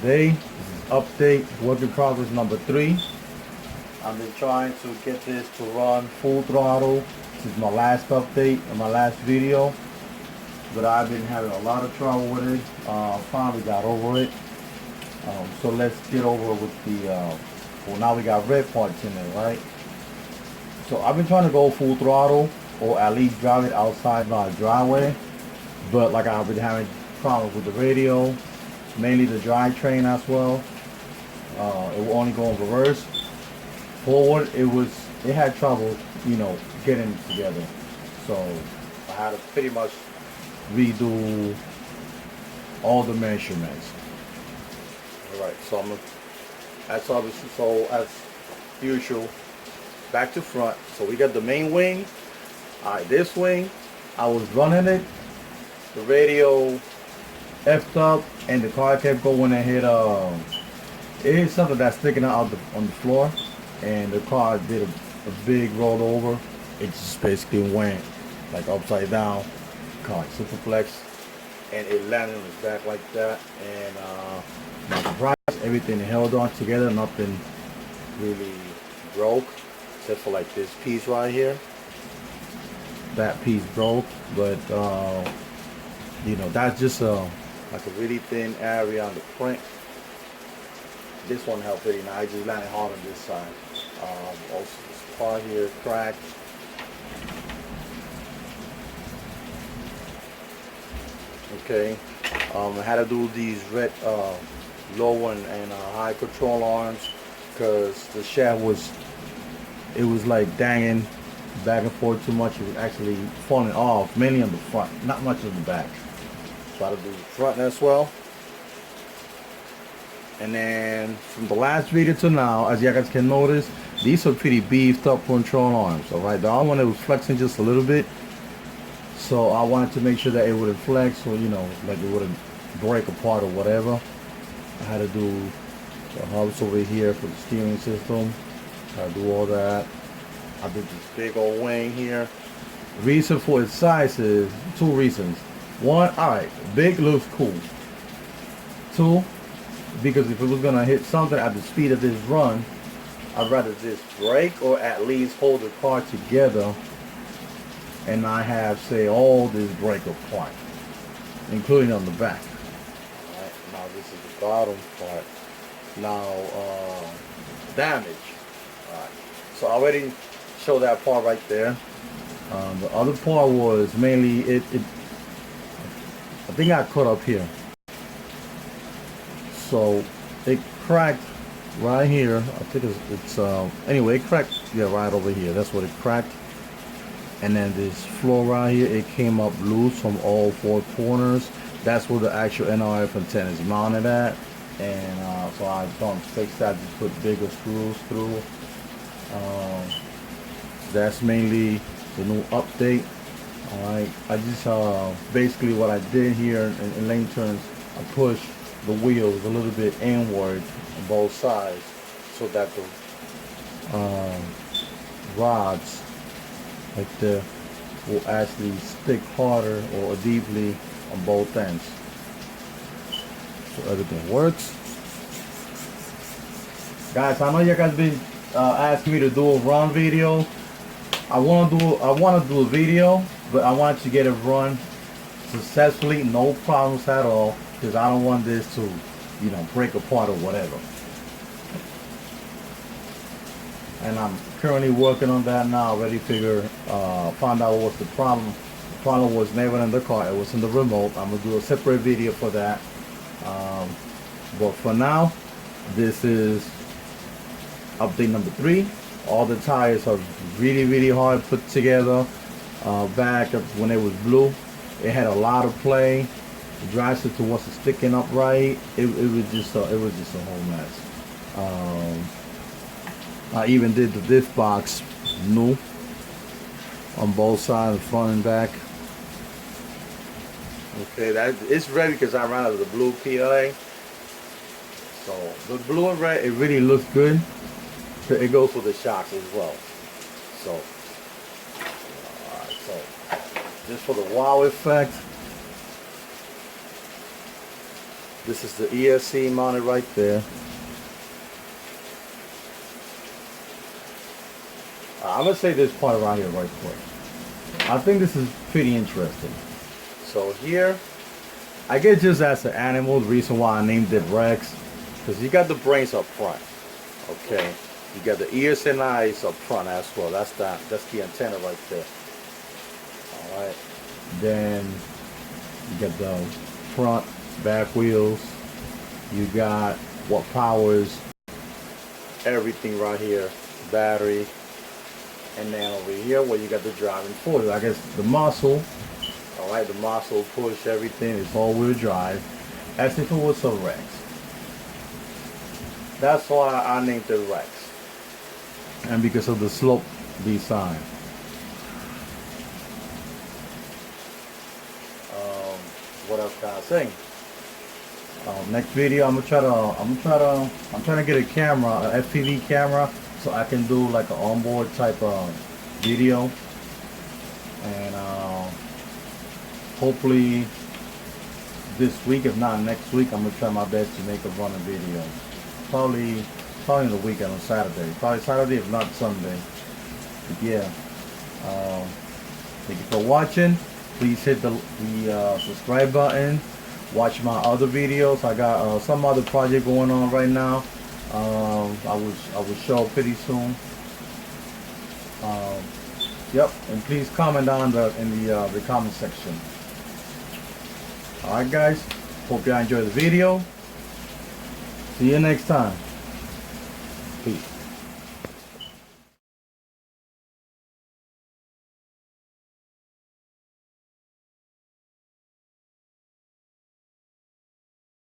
today. This is update work in progress number 3. I've been trying to get this to run full throttle. This is my last update and my last video, but I've been having a lot of trouble with it. Finally got over it. So let's get over with the well, now we got red parts in it, right? So I've been trying to go full throttle, or at least drive it outside my driveway, but like I've been having problems with the radio, mainly the drivetrain as well. It will only go in reverse. Forward, it had trouble, getting it together. So I had to pretty much redo all the measurements. All right, so as usual, back to front. So we got the main wing. All right, this wing, I was running it. The radio effed up, and the car kept going and hit it hit something that's sticking out on the floor, and the car did a big roll over. It just basically went like upside down, car superflex, and it landed on its back like that. And not surprised, everything held on together, nothing really broke except for like this piece right here. That piece broke, but that's just like a really thin area on the print. This one held pretty nice. I just landed hard on this side. Also this part here cracked. Okay. I had to do these red low and high control arms because the shaft was like dangling back and forth too much. It was actually falling off, mainly on the front, not much on the back. So I had to do the front as well. And then from the last video to now, as you guys can notice, these are pretty beefed up control arms. Alright, the other one, it was flexing just a little bit. So I wanted to make sure that it wouldn't flex, or like it wouldn't break apart or whatever. I had to do the hubs over here for the steering system. I had to do all that. I did this big old wing here. Reason for its size is 2 reasons. 1, alright, big looks cool. 2, because if it was gonna hit something at the speed of this run, I'd rather just brake or at least hold the car together and not have, say, all this brake apart, including on the back. Alright, now this is the bottom part. Now damage. Alright, so I already showed that part right there. The other part was mainly I think I cut up here. So it cracked right here. I think it's anyway, it cracked, yeah, right over here. That's what it cracked. And then this floor right here, it came up loose from all 4 corners. That's where the actual NRF antenna is mounted at. And so I don't fix that, just put bigger screws through. That's mainly the new update. Alright, I just basically what I did here in lane turns, I pushed the wheels a little bit inward on both sides so that the rods like there will actually stick harder or deeply on both ends. So everything works. Guys, I know you guys been asking me to do a run video. I want to do a video, but I want to get it run successfully, no problems at all, because I don't want this to, break apart or whatever. And I'm currently working on that now. Already found out what's the problem. The problem was never in the car, it was in the remote. I'm gonna do a separate video for that. But for now, this is update number 3. All the tires are really hard put together. Back when it was blue, it had a lot of play. The drive system wasn't sticking up right. It was just a whole mess. I even did the diff box new on both sides, front and back. Okay, that it's ready because I ran out of the blue PLA. So the blue and red, it really looks good. It goes with the shocks as well. So, alright, so just for the wow effect, This is the ESC mounted right there. I'm gonna say this part around here right quick. I think this is pretty interesting. So here, I guess just as an animal, the reason why I named it Rex, because you got the brains up front. Okay, you got the ears and eyes up front as well. That's the antenna right there. All right. Then you got the front, back wheels. You got what powers everything right here, battery. And then over here where you got the driving force, I guess the muscle. All right, the muscle push everything. It's all-wheel drive, as if it was a Rex. That's why I named it Rex, and because of the slope design. What else can I say? Next video, I'm trying to get a camera, a FPV camera, so I can do like an onboard type of video, and hopefully this week, if not next week, I'm gonna try my best to make a running video. Probably in the weekend on Saturday. Probably Saturday, if not Sunday. But yeah. Thank you for watching. Please hit the subscribe button. Watch my other videos. I got some other project going on right now. I will show pretty soon. Yep, and please comment down in the comment section. All right, guys. Hope y'all enjoy the video. See you next time. Peace.